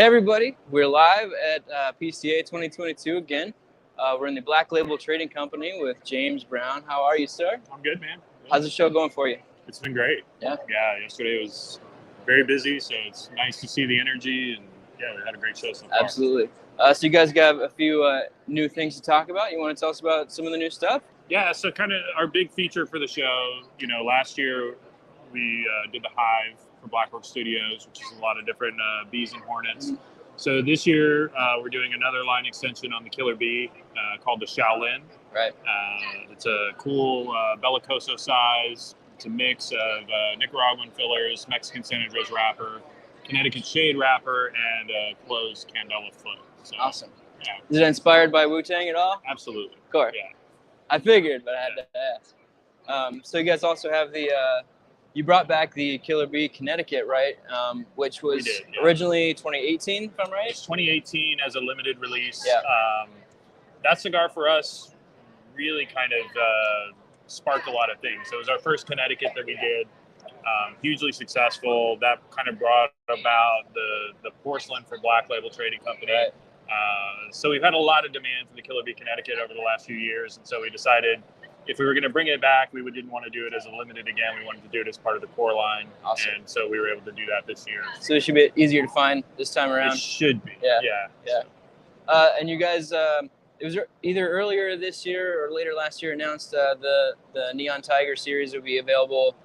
Hey everybody, we're live at PCA 2022 again. We're in the Black Label Trading Company with James Brown. How are you, sir? I'm good, man. Good. How's the show going for you? It's been great. Yeah? Yeah, yesterday was very busy, so it's nice to see the energy, and yeah, we had a great show so far. Absolutely. So you guys got a few new things to talk about. You want to tell us about some of the new stuff? Yeah, so kind of our big feature for the show, last year we did the Hive for Blackwork Studios, which is a lot of different bees and hornets. Mm-hmm. So this year we're doing another line extension on the Killer Bee called the Shaolin. Right. It's a cool Bellicoso size. It's a mix of Nicaraguan fillers, Mexican San Andres wrapper, Connecticut shade wrapper, and a closed Candela foot. So, awesome. Yeah. Is it inspired by Wu-Tang at all? Absolutely. Of course. Yeah. I figured, but I had to ask. So you guys also have the you brought back the Killer Bee Connecticut, right? Which was originally 2018, if I'm right? It's 2018 as a limited release. Yeah. That cigar for us really kind of sparked a lot of things. So it was our first Connecticut that we did. Hugely successful. That kind of brought about the porcelain for Black Label Trading Company. Right. So we've had a lot of demand for the Killer Bee Connecticut over the last few years, and so we decided if we were going to bring it back, we didn't want to do it as a limited again. We wanted to do it as part of the core line. Awesome. And so we were able to do that this year. So it should be easier to find this time around? It should be. Yeah. And you guys, it was either earlier this year or later last year announced the Neon Tiger series will be available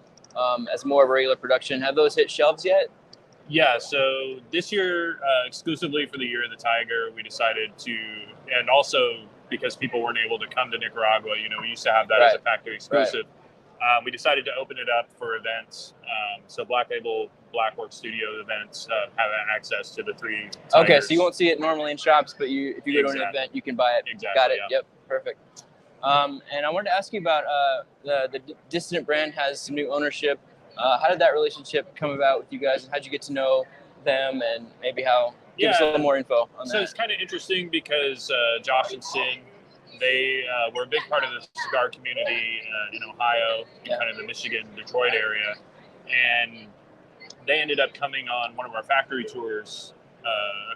as more of a regular production. Have those hit shelves yet? Yeah, so this year, exclusively for the Year of the Tiger, we decided to, and also because people weren't able to come to Nicaragua, we used to have that as a factory exclusive. Right. We decided to open it up for events. So Black Label, Blackwork Studio events have access to the 3 tigers. Okay, so you won't see it normally in shops, but if you go to an event, you can buy it. Exactly. Got it. Yeah. Yep. Perfect. And I wanted to ask you about the Dissident brand has some new ownership. How did that relationship come about with you guys, and how'd you get to know them, and maybe give us a little more info on that? So it's kind of interesting because Josh and Sin, they were a big part of the cigar community in Ohio, kind of the Michigan, Detroit area, and they ended up coming on one of our factory tours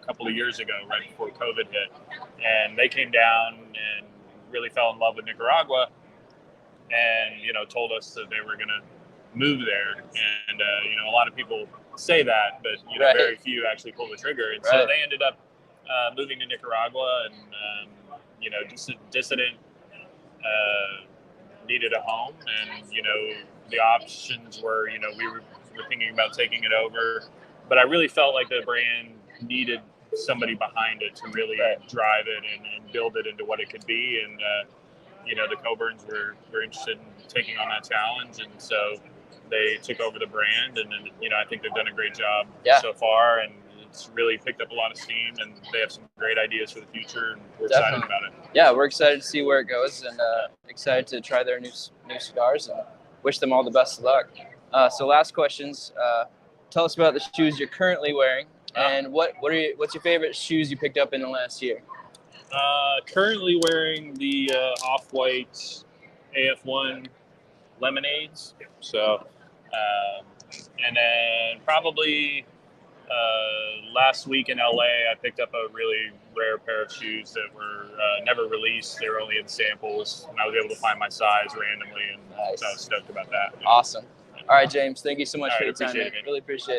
a couple of years ago, right before COVID hit, and they came down and really fell in love with Nicaragua, and told us that they were going to move there, and a lot of people say that, but right. very few actually pull the trigger, and so they ended up moving to Nicaragua, and Dissident needed a home, and the options were we were thinking about taking it over, but I really felt like the brand needed somebody behind it to really drive it and build it into what it could be, and the Coburns were interested in taking on that challenge, and so they took over the brand, and I think they've done a great job so far, and it's really picked up a lot of steam, and they have some great ideas for the future, and we're excited about it. Yeah, we're excited to see where it goes, and excited to try their new cigars, and wish them all the best of luck. So last questions. Tell us about the shoes you're currently wearing, and what's your favorite shoes you picked up in the last year? Currently wearing the Off-White AF1 Lemonades. So, and then probably last week in LA, I picked up a really rare pair of shoes that were never released. They were only in samples, and I was able to find my size randomly, and so I was stoked about that. Awesome. All right, James, thank you so much for your time. Appreciate it, man. Really appreciate it.